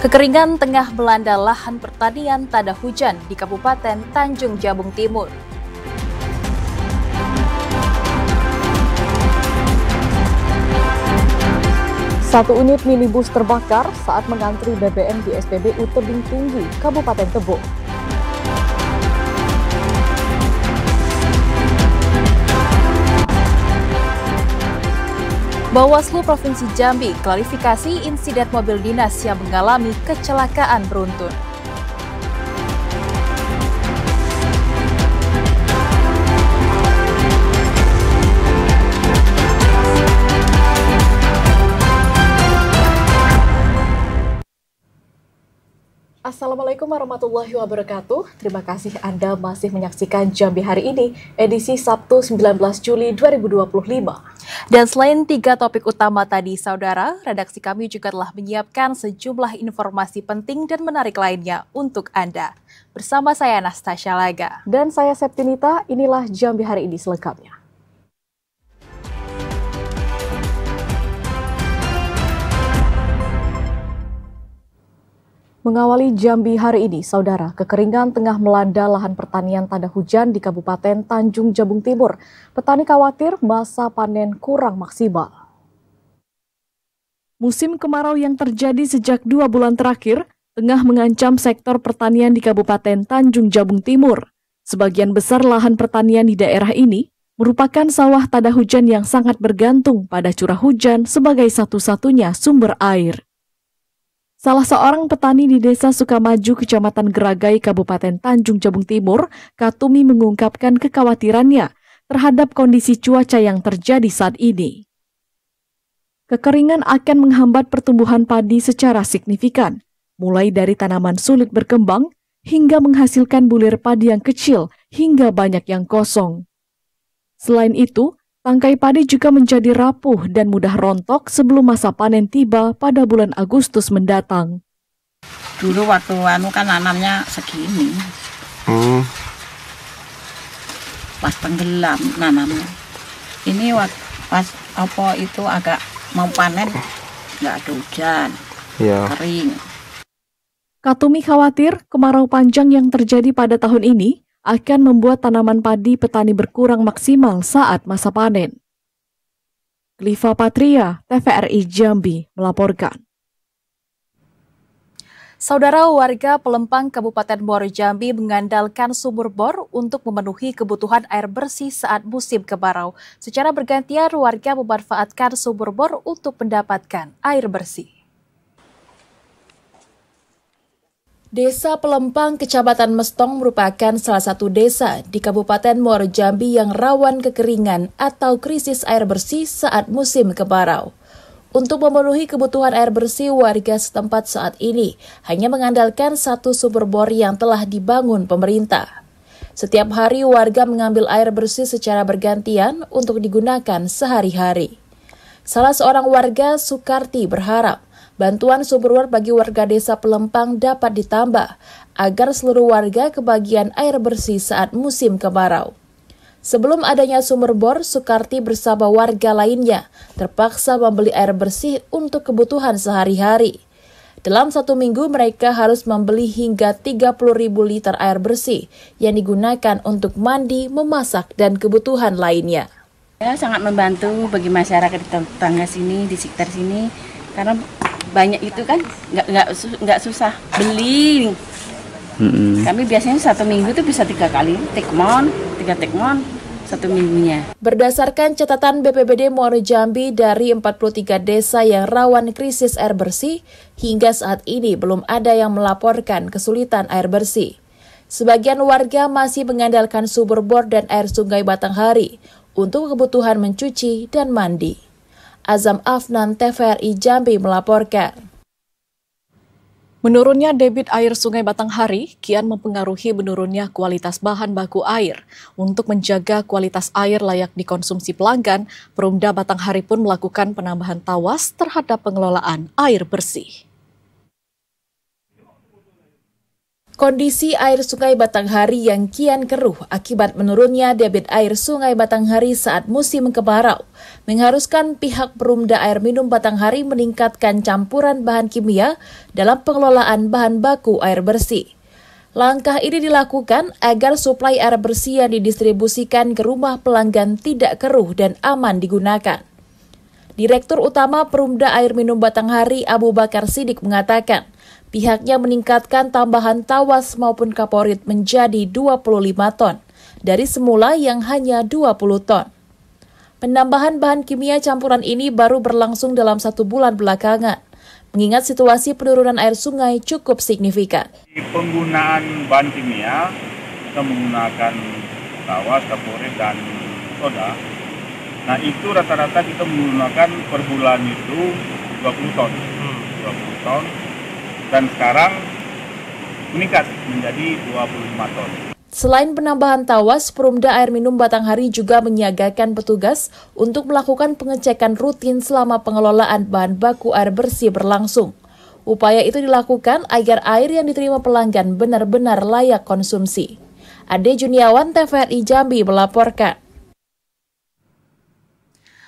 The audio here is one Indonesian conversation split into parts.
Kekeringan tengah melanda lahan pertanian tanda hujan di Kabupaten Tanjung Jabung Timur. Satu unit minibus terbakar saat mengantri BBM di SPBU Tebing Tinggi, Kabupaten Tebo. Bawaslu Provinsi Jambi klarifikasi insiden mobil dinas yang mengalami kecelakaan beruntun. Assalamualaikum warahmatullahi wabarakatuh. Terima kasih Anda masih menyaksikan Jambi Hari Ini, edisi Sabtu 19 Juli 2025. Dan selain 3 topik utama tadi, saudara, redaksi kami juga telah menyiapkan sejumlah informasi penting dan menarik lainnya untuk Anda. Bersama saya Anastasia Laga. Dan saya Septinita, inilah Jambi Hari Ini selengkapnya. Mengawali Jambi Hari Ini, saudara, kekeringan tengah melanda lahan pertanian tanda hujan di Kabupaten Tanjung Jabung Timur. Petani khawatir masa panen kurang maksimal. Musim kemarau yang terjadi sejak 2 bulan terakhir tengah mengancam sektor pertanian di Kabupaten Tanjung Jabung Timur. Sebagian besar lahan pertanian di daerah ini merupakan sawah tanda hujan yang sangat bergantung pada curah hujan sebagai satu-satunya sumber air. Salah seorang petani di Desa Sukamaju, Kecamatan Geragai, Kabupaten Tanjung Jabung Timur, Katumi mengungkapkan kekhawatirannya terhadap kondisi cuaca yang terjadi saat ini. Kekeringan akan menghambat pertumbuhan padi secara signifikan, mulai dari tanaman sulit berkembang hingga menghasilkan bulir padi yang kecil hingga banyak yang kosong. Selain itu, tangkai padi juga menjadi rapuh dan mudah rontok sebelum masa panen tiba pada bulan Agustus mendatang. Dulu waktu kan nanamnya segini. Pas tenggelam nanamnya. Ini pas itu agak mau panen nggak ada hujan, kering. Katumi khawatir kemarau panjang yang terjadi pada tahun ini akan membuat tanaman padi petani berkurang maksimal saat masa panen. Kliva Patria, TVRI Jambi, melaporkan. Saudara, warga Pelempang Kabupaten Muaro Jambi mengandalkan sumur bor untuk memenuhi kebutuhan air bersih saat musim kemarau. Secara bergantian, warga memanfaatkan sumur bor untuk mendapatkan air bersih. Desa Pelempang, Kecamatan Mestong merupakan salah satu desa di Kabupaten Muaro Jambi yang rawan kekeringan atau krisis air bersih saat musim kemarau. Untuk memenuhi kebutuhan air bersih, warga setempat saat ini hanya mengandalkan satu sumber bor yang telah dibangun pemerintah. Setiap hari warga mengambil air bersih secara bergantian untuk digunakan sehari-hari. Salah seorang warga, Sukarti, berharap bantuan sumber bor bagi warga desa Pelempang dapat ditambah agar seluruh warga kebagian air bersih saat musim kemarau. Sebelum adanya sumber bor, Sukarti bersama warga lainnya terpaksa membeli air bersih untuk kebutuhan sehari-hari. Dalam 1 minggu mereka harus membeli hingga 30.000 liter air bersih yang digunakan untuk mandi, memasak, dan kebutuhan lainnya. Ya, sangat membantu bagi masyarakat di tetangga sini, di sekitar sini, karena banyak itu kan nggak susah beli. Kami biasanya 1 minggu tuh bisa 3 kali tekmon 1 minggunya. Berdasarkan catatan BPBD Muaro Jambi, dari 43 desa yang rawan krisis air bersih, hingga saat ini belum ada yang melaporkan kesulitan air bersih. Sebagian warga masih mengandalkan sumber bor dan air sungai Batanghari untuk kebutuhan mencuci dan mandi. Azam Afnan, TVRI Jambi, melaporkan. Menurunnya debit air Sungai Batanghari kian mempengaruhi menurunnya kualitas bahan baku air. Untuk menjaga kualitas air layak dikonsumsi pelanggan, Perumda Batanghari pun melakukan penambahan tawas terhadap pengelolaan air bersih. Kondisi air Sungai Batanghari yang kian keruh akibat menurunnya debit air Sungai Batanghari saat musim kemarau mengharuskan pihak Perumda Air Minum Batanghari meningkatkan campuran bahan kimia dalam pengelolaan bahan baku air bersih. Langkah ini dilakukan agar suplai air bersih yang didistribusikan ke rumah pelanggan tidak keruh dan aman digunakan. Direktur Utama Perumda Air Minum Batanghari Abu Bakar Siddiq mengatakan, pihaknya meningkatkan tambahan tawas maupun kaporit menjadi 25 ton, dari semula yang hanya 20 ton. Penambahan bahan kimia campuran ini baru berlangsung dalam 1 bulan belakangan, mengingat situasi penurunan air sungai cukup signifikan. Penggunaan bahan kimia, kita menggunakan tawas, kaporit, dan soda. Nah itu rata-rata kita menggunakan per bulan itu 20 ton. 20 ton. Dan sekarang meningkat menjadi 25 ton. Selain penambahan tawas, Perumda Air Minum Batanghari juga menyiagakan petugas untuk melakukan pengecekan rutin selama pengelolaan bahan baku air bersih berlangsung. Upaya itu dilakukan agar air yang diterima pelanggan benar-benar layak konsumsi. Ade Juniawan, TVRI Jambi melaporkan.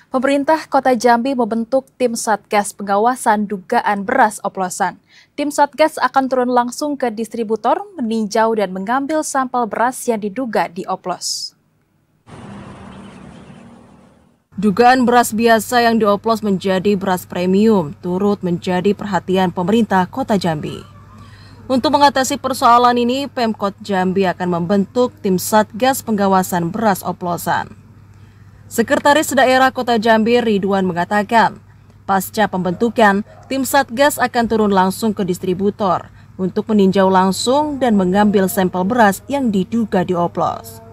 Pemerintah Kota Jambi membentuk tim Satgas pengawasan dugaan beras oplosan. Tim Satgas akan turun langsung ke distributor, meninjau dan mengambil sampel beras yang diduga dioplos. Dugaan beras biasa yang dioplos menjadi beras premium turut menjadi perhatian pemerintah Kota Jambi. Untuk mengatasi persoalan ini, Pemkot Jambi akan membentuk tim Satgas pengawasan beras oplosan. Sekretaris Daerah Kota Jambi Ridwan mengatakan, pasca pembentukan, tim Satgas akan turun langsung ke distributor untuk meninjau langsung dan mengambil sampel beras yang diduga dioplos.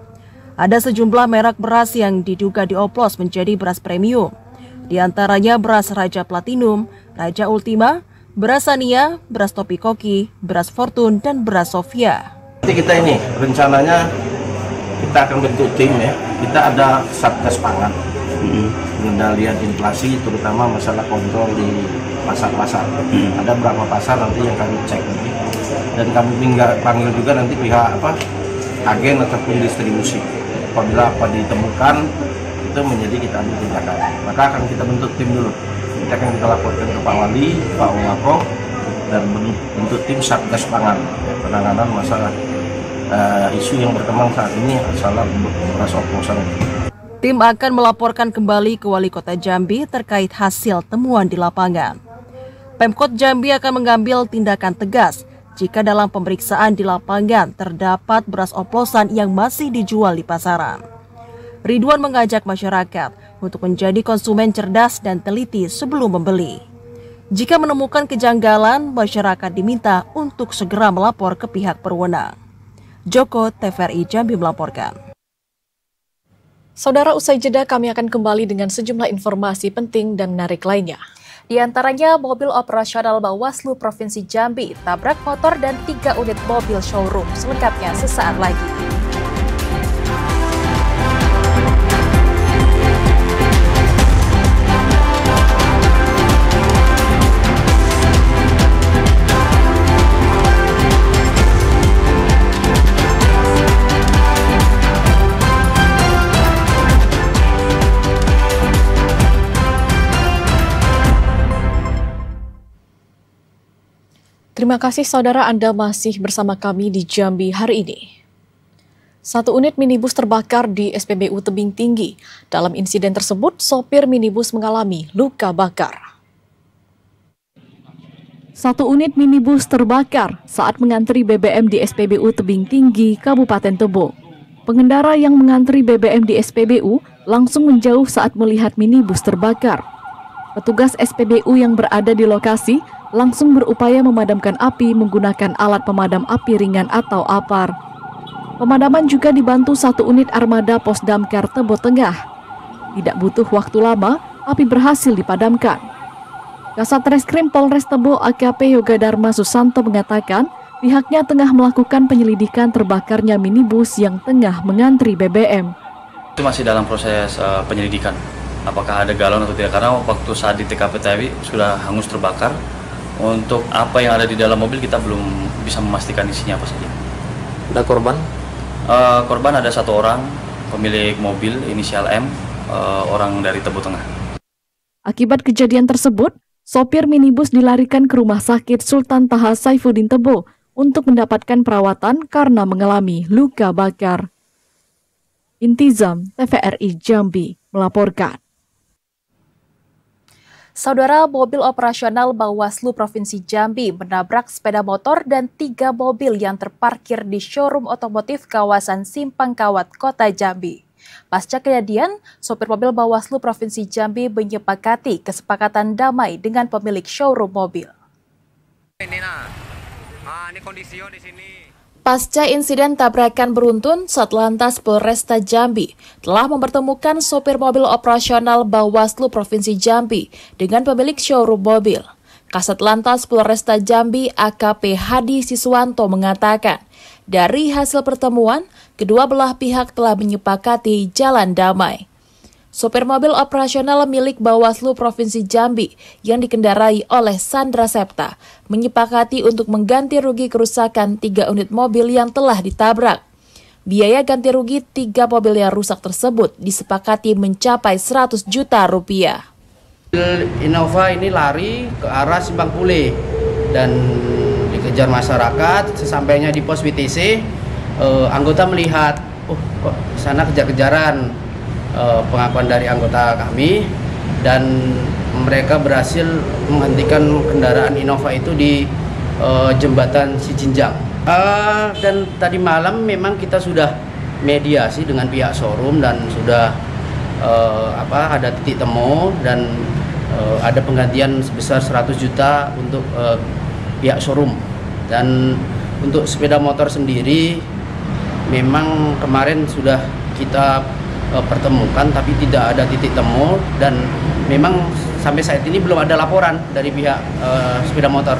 Ada sejumlah merek beras yang diduga dioplos menjadi beras premium, di antaranya beras Raja Platinum, Raja Ultima, beras Sania, beras Topi Koki, beras Fortune, dan beras Sofia. Kita ini rencananya kita akan bentuk tim ya. Kita ada Satgas Pangan, pengendalian inflasi, terutama masalah kontrol di pasar-pasar. Ada berapa pasar nanti yang kami cek nanti, dan kami panggil juga nanti pihak agen ataupun distribusi. Apabila apa ditemukan itu menjadi kita ambil tindakan. Maka akan kita bentuk tim dulu. Kita akan kita laporkan ke Pak Wali, Pak Wako, dan bentuk tim Satgas Pangan penanganan masalah isu yang berkembang saat ini masalah beras oplosan. Tim akan melaporkan kembali ke Wali Kota Jambi terkait hasil temuan di lapangan. Pemkot Jambi akan mengambil tindakan tegas jika dalam pemeriksaan di lapangan terdapat beras oplosan yang masih dijual di pasaran. Ridwan mengajak masyarakat untuk menjadi konsumen cerdas dan teliti sebelum membeli. Jika menemukan kejanggalan, masyarakat diminta untuk segera melapor ke pihak berwenang. Joko, TVRI Jambi melaporkan. Saudara, usai jeda kami akan kembali dengan sejumlah informasi penting dan menarik lainnya. Di antaranya, mobil operasional Bawaslu Provinsi Jambi tabrak motor dan 3 unit mobil showroom. Selengkapnya sesaat lagi. Terima kasih saudara, Anda masih bersama kami di Jambi hari ini. 1 unit minibus terbakar di SPBU Tebing Tinggi. Dalam insiden tersebut, sopir minibus mengalami luka bakar. 1 unit minibus terbakar saat mengantri BBM di SPBU Tebing Tinggi, Kabupaten Tebo. Pengendara yang mengantri BBM di SPBU langsung menjauh saat melihat minibus terbakar. Petugas SPBU yang berada di lokasi langsung berupaya memadamkan api menggunakan alat pemadam api ringan atau APAR. Pemadaman juga dibantu 1 unit armada Pos Damkar Tebo Tengah. Tidak butuh waktu lama, api berhasil dipadamkan. Kasat Reskrim Polres Tebo AKP Yoga Dharma Susanto mengatakan pihaknya tengah melakukan penyelidikan terbakarnya minibus yang tengah mengantri BBM. Itu masih dalam proses penyelidikan. Apakah ada galon atau tidak, karena waktu saat di TKP tadi sudah hangus terbakar. Untuk apa yang ada di dalam mobil kita belum bisa memastikan isinya apa saja. Ada korban? Korban ada 1 orang, pemilik mobil inisial M, orang dari Tebo Tengah. Akibat kejadian tersebut, sopir minibus dilarikan ke Rumah Sakit Sultan Taha Saifuddin Tebo untuk mendapatkan perawatan karena mengalami luka bakar. Intizam, TVRI Jambi, melaporkan. Saudara, mobil operasional Bawaslu Provinsi Jambi menabrak sepeda motor dan 3 mobil yang terparkir di showroom otomotif kawasan Simpang Kawat, Kota Jambi. Pasca kejadian, sopir mobil Bawaslu Provinsi Jambi menyepakati kesepakatan damai dengan pemilik showroom mobil. Ini kondisinya di sini. Pasca insiden tabrakan beruntun, Satlantas Polresta Jambi telah mempertemukan sopir mobil operasional Bawaslu Provinsi Jambi dengan pemilik showroom mobil. Kasat Lantas Polresta Jambi AKP Hadi Siswanto mengatakan, dari hasil pertemuan, kedua belah pihak telah menyepakati jalan damai. Sopir mobil operasional milik Bawaslu Provinsi Jambi yang dikendarai oleh Sandra Septa menyepakati untuk mengganti rugi kerusakan 3 unit mobil yang telah ditabrak. Biaya ganti rugi 3 mobil yang rusak tersebut disepakati mencapai 100 juta rupiah. Innova ini lari ke arah Simpang Pule dan dikejar masyarakat. Sesampainya di pos WTC, anggota melihat, kok sana kejar-kejaran. Pengakuan dari anggota kami, dan mereka berhasil menghentikan kendaraan Innova itu di jembatan Sijinjang. Dan tadi malam memang kita sudah mediasi dengan pihak showroom dan sudah ada titik temu dan ada penggantian sebesar 100 juta untuk pihak showroom. Dan untuk sepeda motor sendiri memang kemarin sudah kita pertemukan tapi tidak ada titik temu, dan memang sampai saat ini belum ada laporan dari pihak sepeda motor.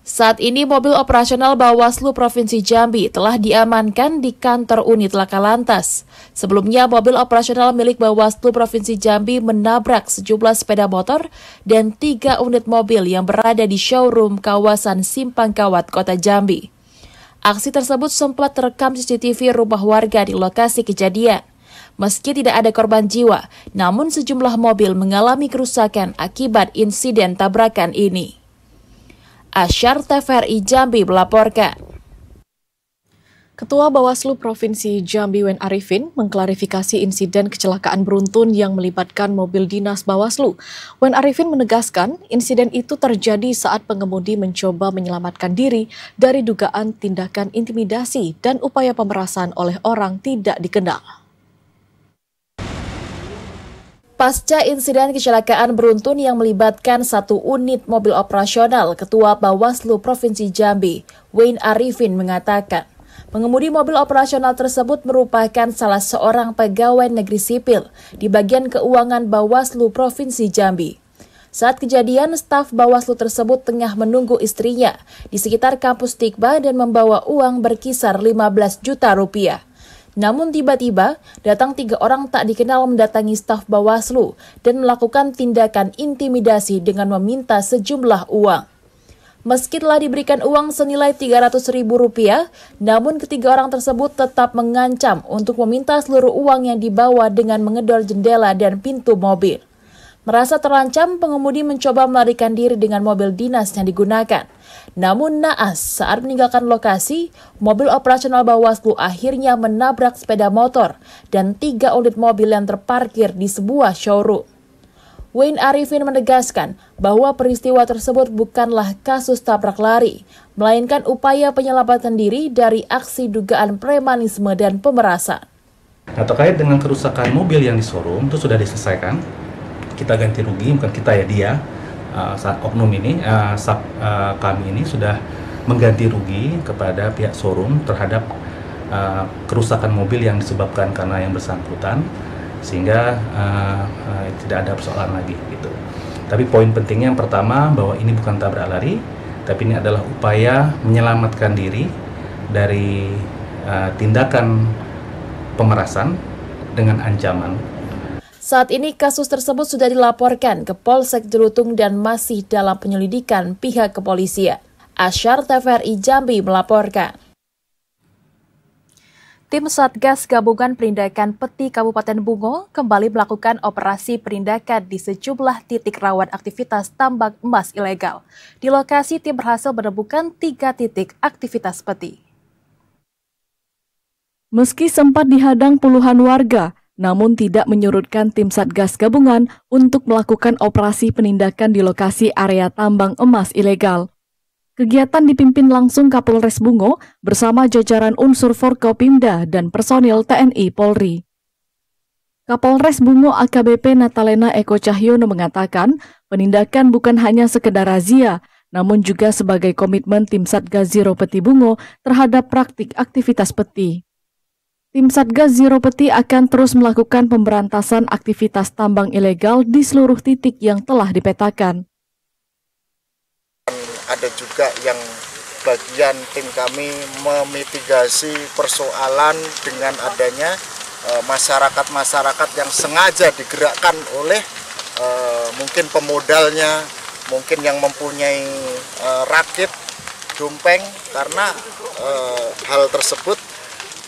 Saat ini mobil operasional Bawaslu Provinsi Jambi telah diamankan di kantor unit Laka Lantas. Sebelumnya mobil operasional milik Bawaslu Provinsi Jambi menabrak sejumlah sepeda motor dan 3 unit mobil yang berada di showroom kawasan Simpang Kawat, Kota Jambi. Aksi tersebut sempat terekam CCTV rumah warga di lokasi kejadian. Meski tidak ada korban jiwa, namun sejumlah mobil mengalami kerusakan akibat insiden tabrakan ini. Asyar, TVRI Jambi melaporkan. Ketua Bawaslu Provinsi Jambi Wen Arifin mengklarifikasi insiden kecelakaan beruntun yang melibatkan mobil dinas Bawaslu. Wen Arifin menegaskan insiden itu terjadi saat pengemudi mencoba menyelamatkan diri dari dugaan tindakan intimidasi dan upaya pemerasan oleh orang tidak dikenal. Pasca insiden kecelakaan beruntun yang melibatkan 1 unit mobil operasional, Ketua Bawaslu Provinsi Jambi, Wen Arifin mengatakan, pengemudi mobil operasional tersebut merupakan salah seorang pegawai negeri sipil di bagian keuangan Bawaslu Provinsi Jambi. Saat kejadian, staf Bawaslu tersebut tengah menunggu istrinya di sekitar kampus Tikba dan membawa uang berkisar 15 juta rupiah. Namun tiba-tiba, datang 3 orang tak dikenal mendatangi staf Bawaslu dan melakukan tindakan intimidasi dengan meminta sejumlah uang. Meski telah diberikan uang senilai Rp300.000, namun ketiga orang tersebut tetap mengancam untuk meminta seluruh uang yang dibawa dengan mengedor jendela dan pintu mobil. Merasa terancam, pengemudi mencoba melarikan diri dengan mobil dinas yang digunakan. Namun naas, saat meninggalkan lokasi, mobil operasional Bawaslu akhirnya menabrak sepeda motor dan 3 unit mobil yang terparkir di sebuah showroom. Wen Arifin menegaskan bahwa peristiwa tersebut bukanlah kasus tabrak lari, melainkan upaya penyelamatan diri dari aksi dugaan premanisme dan pemerasan. Nah, terkait dengan kerusakan mobil yang di showroom itu sudah diselesaikan. Kita ganti rugi, bukan kita ya, dia oknum ini, kami ini sudah mengganti rugi kepada pihak showroom terhadap kerusakan mobil yang disebabkan karena yang bersangkutan, sehingga tidak ada persoalan lagi gitu. Tapi poin pentingnya yang pertama bahwa ini bukan tabrak lari, tapi ini adalah upaya menyelamatkan diri dari tindakan pemerasan dengan ancaman. Saat ini kasus tersebut sudah dilaporkan ke Polsek Jerutung dan masih dalam penyelidikan pihak kepolisian. Asyar TVRI Jambi melaporkan. Tim Satgas Gabungan Penindakan Peti Kabupaten Bungo kembali melakukan operasi penindakan di sejumlah titik rawan aktivitas tambang emas ilegal. Di lokasi, tim berhasil menemukan 3 titik aktivitas peti. Meski sempat dihadang puluhan warga, namun tidak menyurutkan tim Satgas Gabungan untuk melakukan operasi penindakan di lokasi area tambang emas ilegal. Kegiatan dipimpin langsung Kapolres Bungo bersama jajaran unsur Forkopimda dan personil TNI Polri. Kapolres Bungo AKBP Natalena Eko Cahyono mengatakan, penindakan bukan hanya sekedar razia, namun juga sebagai komitmen tim Satgas Zero Peti Bungo terhadap praktik aktivitas peti. Tim Satgas Zero Peti akan terus melakukan pemberantasan aktivitas tambang ilegal di seluruh titik yang telah dipetakan. Ada juga yang bagian tim kami memitigasi persoalan dengan adanya masyarakat-masyarakat yang sengaja digerakkan oleh mungkin pemodalnya, mungkin yang mempunyai rakit, dompeng, karena hal tersebut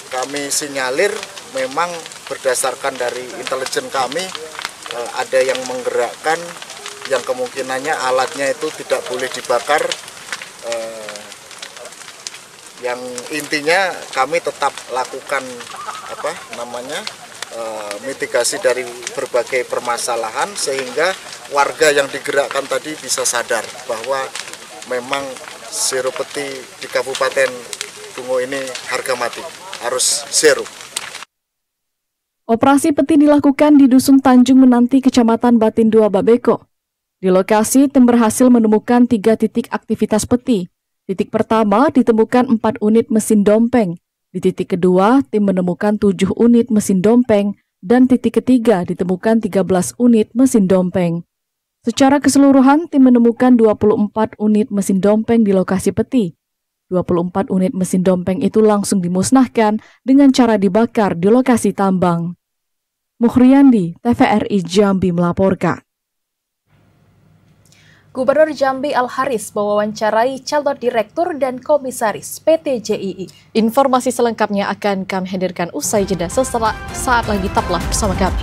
kami sinyalir memang berdasarkan dari intelijen kami ada yang menggerakkan yang kemungkinannya alatnya itu tidak boleh dibakar, yang intinya kami tetap lakukan mitigasi dari berbagai permasalahan sehingga warga yang digerakkan tadi bisa sadar bahwa memang zero peti di Kabupaten Bungo ini harga mati, harus zero. Operasi peti dilakukan di Dusun Tanjung Menanti, Kecamatan Batindua, Babeko. Di lokasi, tim berhasil menemukan 3 titik aktivitas peti. Titik pertama ditemukan 4 unit mesin dompeng. Di titik kedua, tim menemukan 7 unit mesin dompeng. Dan titik ketiga ditemukan 13 unit mesin dompeng. Secara keseluruhan, tim menemukan 24 unit mesin dompeng di lokasi peti. 24 unit mesin dompeng itu langsung dimusnahkan dengan cara dibakar di lokasi tambang. Muhriyandi, TVRI Jambi melaporkan. Gubernur Jambi Al-Haris mewawancarai calon direktur dan komisaris PT JII. Informasi selengkapnya akan kami hadirkan usai jeda saat lagi, tetaplah bersama kami.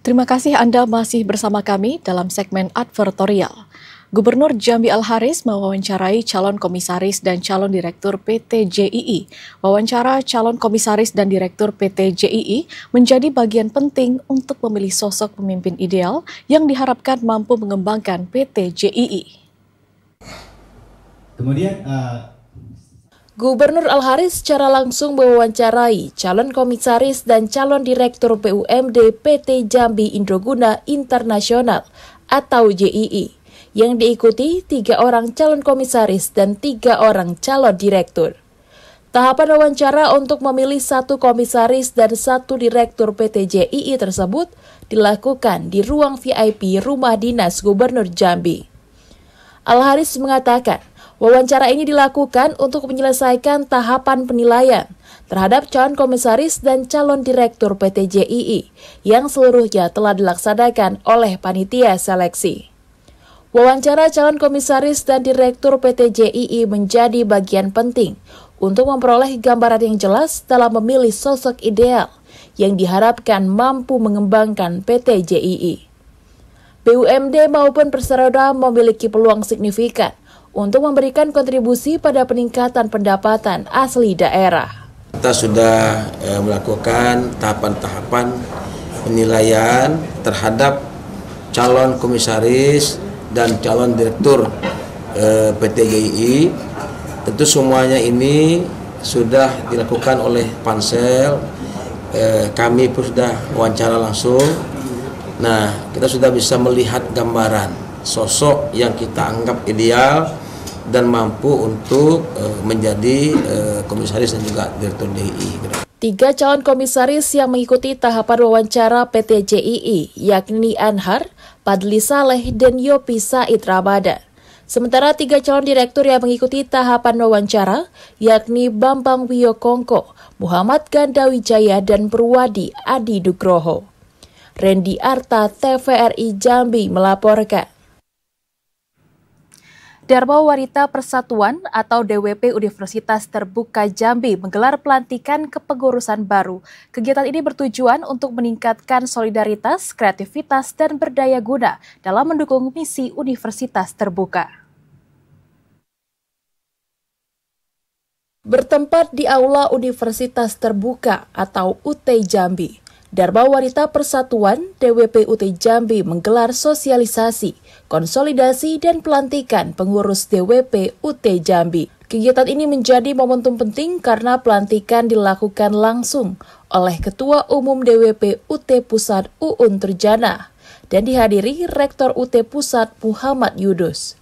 Terima kasih Anda masih bersama kami dalam segmen advertorial. Gubernur Jambi Al-Haris mewawancarai calon komisaris dan calon direktur PT JII. Wawancara calon komisaris dan direktur PT JII menjadi bagian penting untuk memilih sosok pemimpin ideal yang diharapkan mampu mengembangkan PT JII. Kemudian Gubernur Al-Haris secara langsung mewawancarai calon komisaris dan calon direktur BUMD PT Jambi Indraguna Internasional atau JII yang diikuti 3 orang calon komisaris dan 3 orang calon direktur. Tahapan wawancara untuk memilih 1 komisaris dan 1 direktur PT JII tersebut dilakukan di ruang VIP Rumah Dinas Gubernur Jambi. Al-Haris mengatakan, wawancara ini dilakukan untuk menyelesaikan tahapan penilaian terhadap calon komisaris dan calon direktur PT JII yang seluruhnya telah dilaksanakan oleh panitia seleksi. Wawancara calon komisaris dan direktur PT JII menjadi bagian penting untuk memperoleh gambaran yang jelas dalam memilih sosok ideal yang diharapkan mampu mengembangkan PT JII. BUMD maupun Perseroda memiliki peluang signifikan untuk memberikan kontribusi pada peningkatan pendapatan asli daerah. Kita sudah melakukan tahapan-tahapan penilaian terhadap calon komisaris dan calon direktur PT JII. Tentu semuanya ini sudah dilakukan oleh pansel, kami pun sudah wawancara langsung. Nah, kita sudah bisa melihat gambaran sosok yang kita anggap ideal dan mampu untuk menjadi komisaris dan juga direktur DII. 3 calon komisaris yang mengikuti tahapan wawancara PT JII, yakni Anhar, Padli Saleh, dan Yopi Said Ramadan. Sementara 3 calon direktur yang mengikuti tahapan wawancara, yakni Bambang Wiyokongko, Muhammad Gandawijaya, dan Purwadi Adi Nugroho. Randy Arta, TVRI Jambi melaporkan. Dharma Wanita Persatuan atau DWP Universitas Terbuka Jambi menggelar pelantikan kepengurusan baru. Kegiatan ini bertujuan untuk meningkatkan solidaritas, kreativitas, dan berdaya guna dalam mendukung misi Universitas Terbuka. Bertempat di Aula Universitas Terbuka atau UT Jambi, Dharma Wanita Persatuan DWP UT Jambi menggelar sosialisasi, konsolidasi, dan pelantikan pengurus DWP UT Jambi. Kegiatan ini menjadi momentum penting karena pelantikan dilakukan langsung oleh Ketua Umum DWP UT Pusat Uun Turjana dan dihadiri Rektor UT Pusat Muhammad Yudus.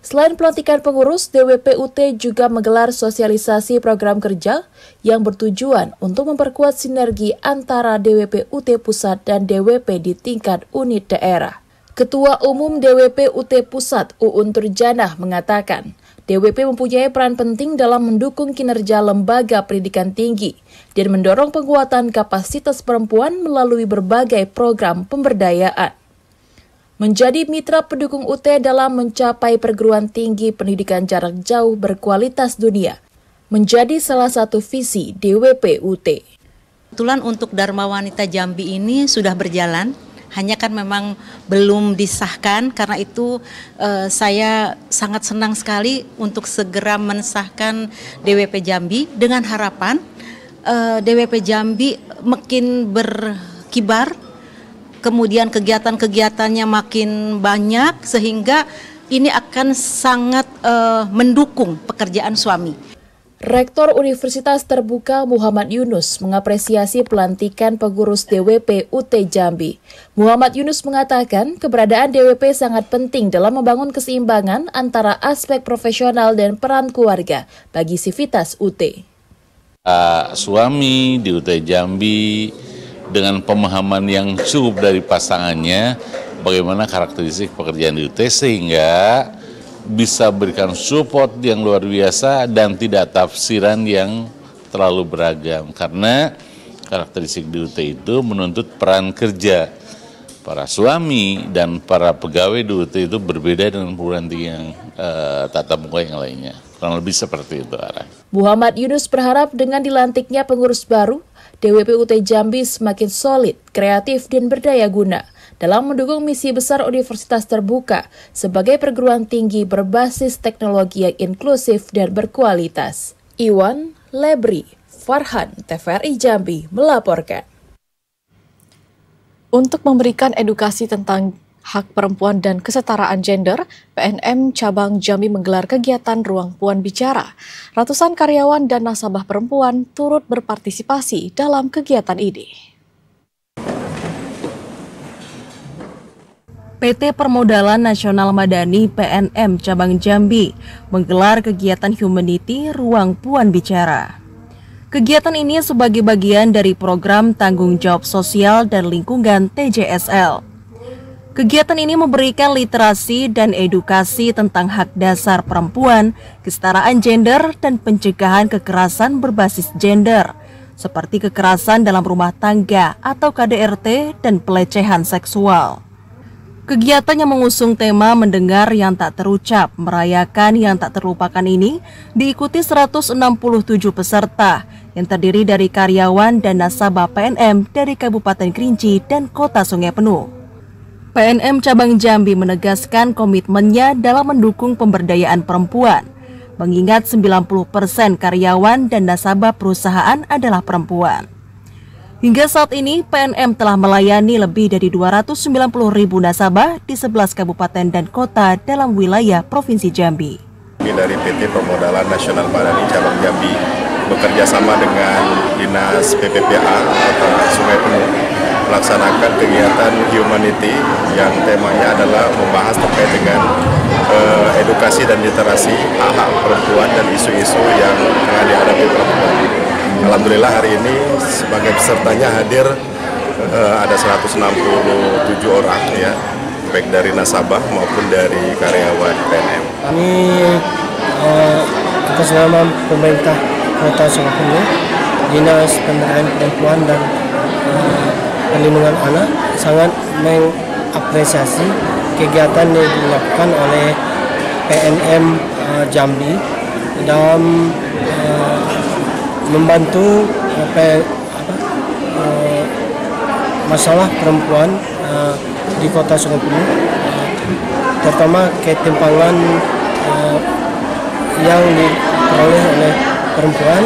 Selain pelantikan pengurus, DWP UT juga menggelar sosialisasi program kerja yang bertujuan untuk memperkuat sinergi antara DWP UT Pusat dan DWP di tingkat unit daerah. Ketua Umum DWP UT Pusat Uun Turjana mengatakan, DWP mempunyai peran penting dalam mendukung kinerja lembaga pendidikan tinggi dan mendorong penguatan kapasitas perempuan melalui berbagai program pemberdayaan. Menjadi mitra pendukung UT dalam mencapai perguruan tinggi pendidikan jarak jauh berkualitas dunia menjadi salah satu visi DWP UT. Kebetulan untuk Dharma Wanita Jambi ini sudah berjalan, hanya kan memang belum disahkan, karena itu saya sangat senang sekali untuk segera mensahkan DWP Jambi dengan harapan DWP Jambi makin berkibar, kemudian kegiatan-kegiatannya makin banyak sehingga ini akan sangat mendukung pekerjaan suami. Rektor Universitas Terbuka Muhammad Yunus mengapresiasi pelantikan pengurus DWP UT Jambi. Muhammad Yunus mengatakan keberadaan DWP sangat penting dalam membangun keseimbangan antara aspek profesional dan peran keluarga bagi sivitas UT. Suami di UT Jambi dengan pemahaman yang cukup dari pasangannya bagaimana karakteristik pekerjaan di UT sehingga bisa berikan support yang luar biasa dan tidak tafsiran yang terlalu beragam, karena karakteristik di UT itu menuntut peran kerja para suami dan para pegawai di UT itu berbeda dengan perguruan tinggi yang tatap muka yang lainnya. Kurang lebih seperti itu arah. Muhammad Yunus berharap dengan dilantiknya pengurus baru, DWP UT Jambi semakin solid, kreatif, dan berdaya guna dalam mendukung misi besar Universitas Terbuka sebagai perguruan tinggi berbasis teknologi yang inklusif dan berkualitas. Iwan Lebri, Farhan, TVRI Jambi melaporkan. Untuk memberikan edukasi tentang hak perempuan dan kesetaraan gender, PNM Cabang Jambi menggelar kegiatan Ruang Puan Bicara. Ratusan karyawan dan nasabah perempuan turut berpartisipasi dalam kegiatan ini. PT Permodalan Nasional Madani PNM Cabang Jambi menggelar kegiatan Humanity Ruang Puan Bicara. Kegiatan ini sebagai bagian dari program Tanggung Jawab Sosial dan Lingkungan TJSL. Kegiatan ini memberikan literasi dan edukasi tentang hak dasar perempuan, kesetaraan gender, dan pencegahan kekerasan berbasis gender, seperti kekerasan dalam rumah tangga atau KDRT dan pelecehan seksual. Kegiatan yang mengusung tema mendengar yang tak terucap, merayakan yang tak terlupakan ini diikuti 167 peserta yang terdiri dari karyawan dan nasabah PNM dari Kabupaten Kerinci dan Kota Sungai Penuh. PNM Cabang Jambi menegaskan komitmennya dalam mendukung pemberdayaan perempuan, mengingat 90% karyawan dan nasabah perusahaan adalah perempuan. Hingga saat ini, PNM telah melayani lebih dari 290.000 nasabah di 11 kabupaten dan kota dalam wilayah Provinsi Jambi. Dari PT Permodalan Nasional Madani Cabang Jambi bekerja sama dengan Dinas PPPA Kota Sungai Penuh melaksanakan kegiatan Humanity yang temanya adalah membahas terkait dengan edukasi dan literasi hak-hak perempuan dan isu-isu yang tengah dihadapi perempuan. Alhamdulillah hari ini sebagai pesertanya hadir ada 167 orang ya, baik dari nasabah maupun dari karyawan PNM. Kami atas nama pemerintah Kota Sukabumi, Dinas Pemberdayaan Perempuan dan Perlindungan Anak sangat mengapresiasi kegiatan yang dilakukan oleh PNM Jambi dalam membantu masalah perempuan di Kota Sukabumi, terutama ketimpangan yang diperoleh oleh perempuan.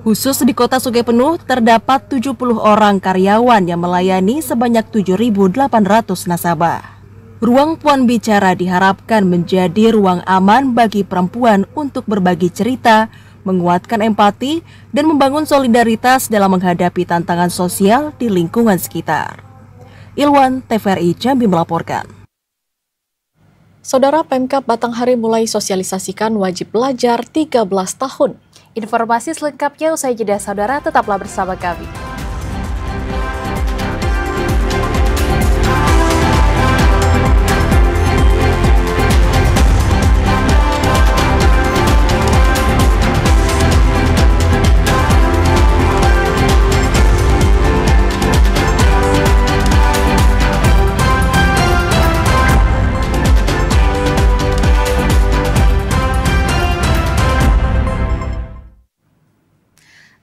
Khusus di Kota Sungai Penuh terdapat 70 orang karyawan yang melayani sebanyak 7.800 nasabah. Ruang Puan Bicara diharapkan menjadi ruang aman bagi perempuan untuk berbagi cerita, menguatkan empati, dan membangun solidaritas dalam menghadapi tantangan sosial di lingkungan sekitar. Ilwan, TVRI Jambi melaporkan. Saudara, Pemkab Batanghari mulai sosialisasikan wajib belajar 13 tahun. Informasi selengkapnya usai jeda, saudara, tetaplah bersama kami.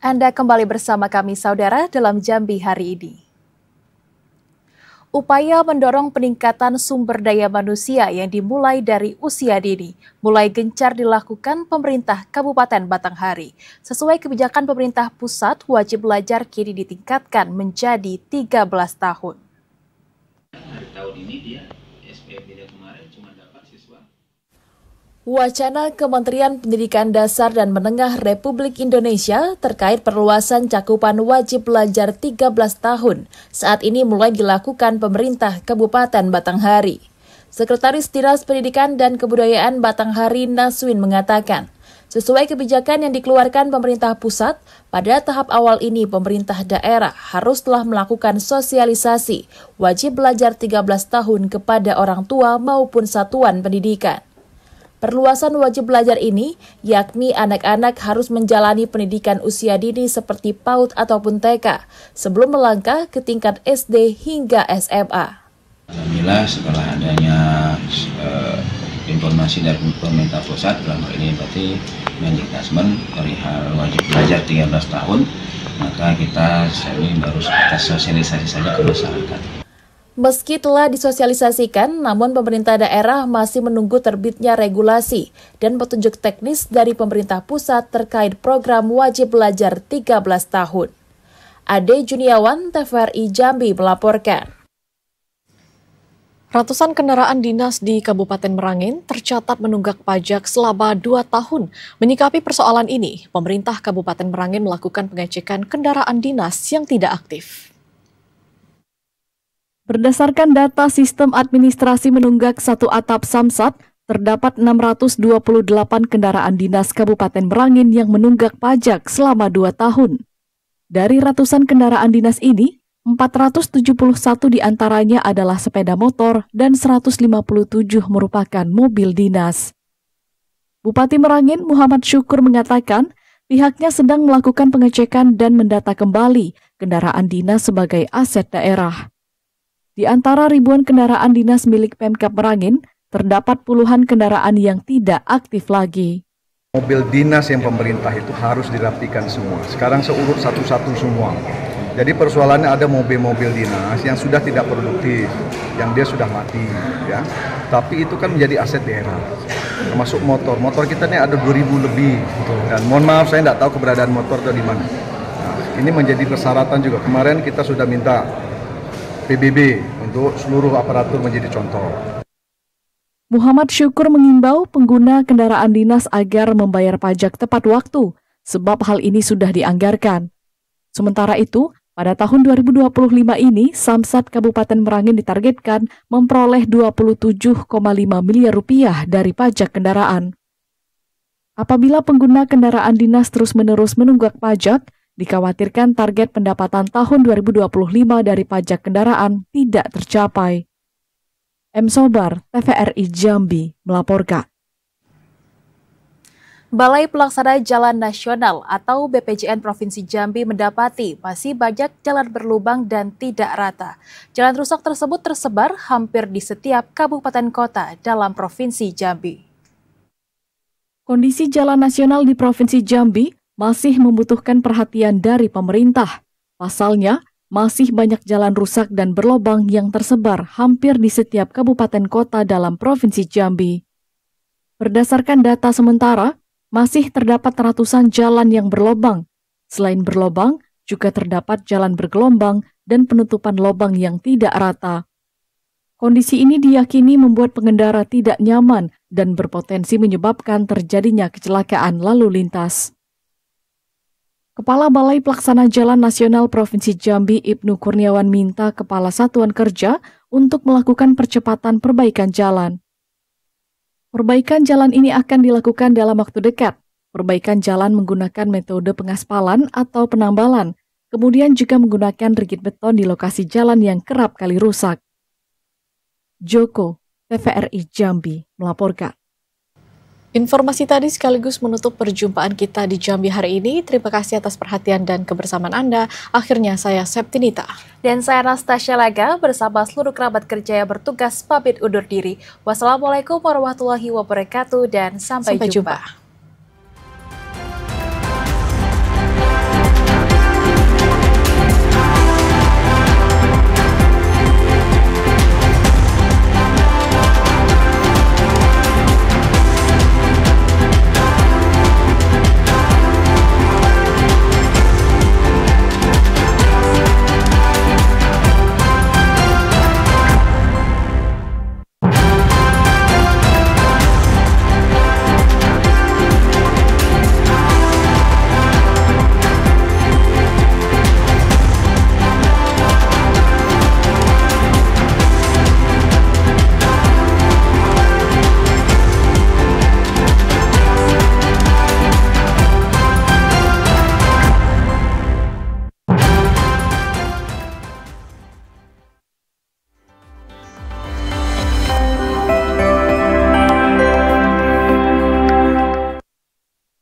Anda kembali bersama kami, saudara, dalam Jambi hari ini. Upaya mendorong peningkatan sumber daya manusia yang dimulai dari usia dini mulai gencar dilakukan pemerintah Kabupaten Batanghari. Sesuai kebijakan pemerintah pusat, wajib belajar kini ditingkatkan menjadi 13 tahun. Tahun ini dia SPB kemarin cuma dapat siswa. Wacana Kementerian Pendidikan Dasar dan Menengah Republik Indonesia terkait perluasan cakupan wajib belajar 13 tahun saat ini mulai dilakukan pemerintah Kabupaten Batanghari. Sekretaris Dinas Pendidikan dan Kebudayaan Batanghari Naswin mengatakan, sesuai kebijakan yang dikeluarkan pemerintah pusat, pada tahap awal ini pemerintah daerah harus telah melakukan sosialisasi wajib belajar 13 tahun kepada orang tua maupun satuan pendidikan. Perluasan wajib belajar ini, yakni anak-anak harus menjalani pendidikan usia dini seperti PAUD ataupun TK, sebelum melangkah ke tingkat SD hingga SMA. Alhamdulillah setelah adanya informasi dari pemerintah pusat, dalam hal ini berarti Mendikbud perihal wajib belajar 13 tahun, maka kita baru sosialisasi saja ke masyarakat. Meski telah disosialisasikan, namun pemerintah daerah masih menunggu terbitnya regulasi dan petunjuk teknis dari pemerintah pusat terkait program wajib belajar 13 tahun. Ade Juniawan, TVRI Jambi melaporkan. Ratusan kendaraan dinas di Kabupaten Merangin tercatat menunggak pajak selama 2 tahun. Menyikapi persoalan ini, pemerintah Kabupaten Merangin melakukan pengecekan kendaraan dinas yang tidak aktif. Berdasarkan data Sistem Administrasi Menunggak Satu Atap Samsat, terdapat 628 kendaraan dinas Kabupaten Merangin yang menunggak pajak selama 2 tahun. Dari ratusan kendaraan dinas ini, 471 diantaranya adalah sepeda motor dan 157 merupakan mobil dinas. Bupati Merangin Muhammad Syukur mengatakan, pihaknya sedang melakukan pengecekan dan mendata kembali kendaraan dinas sebagai aset daerah. Di antara ribuan kendaraan dinas milik Pemkab Merangin, terdapat puluhan kendaraan yang tidak aktif lagi. Mobil dinas yang pemerintah itu harus dirapikan semua. Sekarang seurut satu-satu semua. Jadi persoalannya ada mobil-mobil dinas yang sudah tidak produktif, yang dia sudah mati, ya. Tapi itu kan menjadi aset daerah. Termasuk motor. Motor kita ini ada 2.000 lebih. Dan mohon maaf saya tidak tahu keberadaan motor itu di mana. Nah, ini menjadi persyaratan juga. Kemarin kita sudah minta PBB untuk seluruh aparatur menjadi contoh. Muhammad Syukur mengimbau pengguna kendaraan dinas agar membayar pajak tepat waktu, sebab hal ini sudah dianggarkan. Sementara itu, Pada tahun 2025 ini, Samsat Kabupaten Merangin ditargetkan memperoleh 27,5 miliar rupiah dari pajak kendaraan. Apabila pengguna kendaraan dinas terus-menerus menunggak pajak, dikhawatirkan target pendapatan tahun 2025 dari pajak kendaraan tidak tercapai. M. Sobar, TVRI Jambi, melaporkan. Balai Pelaksana Jalan Nasional atau BPJN Provinsi Jambi mendapati masih banyak jalan berlubang dan tidak rata. Jalan rusak tersebut tersebar hampir di setiap kabupaten kota dalam Provinsi Jambi. Kondisi jalan nasional di Provinsi Jambi masih membutuhkan perhatian dari pemerintah. Pasalnya, masih banyak jalan rusak dan berlobang yang tersebar hampir di setiap kabupaten kota dalam Provinsi Jambi. Berdasarkan data sementara, masih terdapat ratusan jalan yang berlobang. Selain berlobang, juga terdapat jalan bergelombang dan penutupan lobang yang tidak rata. Kondisi ini diyakini membuat pengendara tidak nyaman dan berpotensi menyebabkan terjadinya kecelakaan lalu lintas. Kepala Balai Pelaksana Jalan Nasional Provinsi Jambi Ibnu Kurniawan minta Kepala Satuan Kerja untuk melakukan percepatan perbaikan jalan. Perbaikan jalan ini akan dilakukan dalam waktu dekat. Perbaikan jalan menggunakan metode pengaspalan atau penambalan, kemudian juga menggunakan rigid beton di lokasi jalan yang kerap kali rusak. Joko, TVRI Jambi, melaporkan. Informasi tadi sekaligus menutup perjumpaan kita di Jambi hari ini. Terima kasih atas perhatian dan kebersamaan Anda. Akhirnya saya Septinita. Dan saya Anastasia Laga bersama seluruh kerabat kerja yang bertugas pamit undur diri. Wassalamualaikum warahmatullahi wabarakatuh dan sampai jumpa.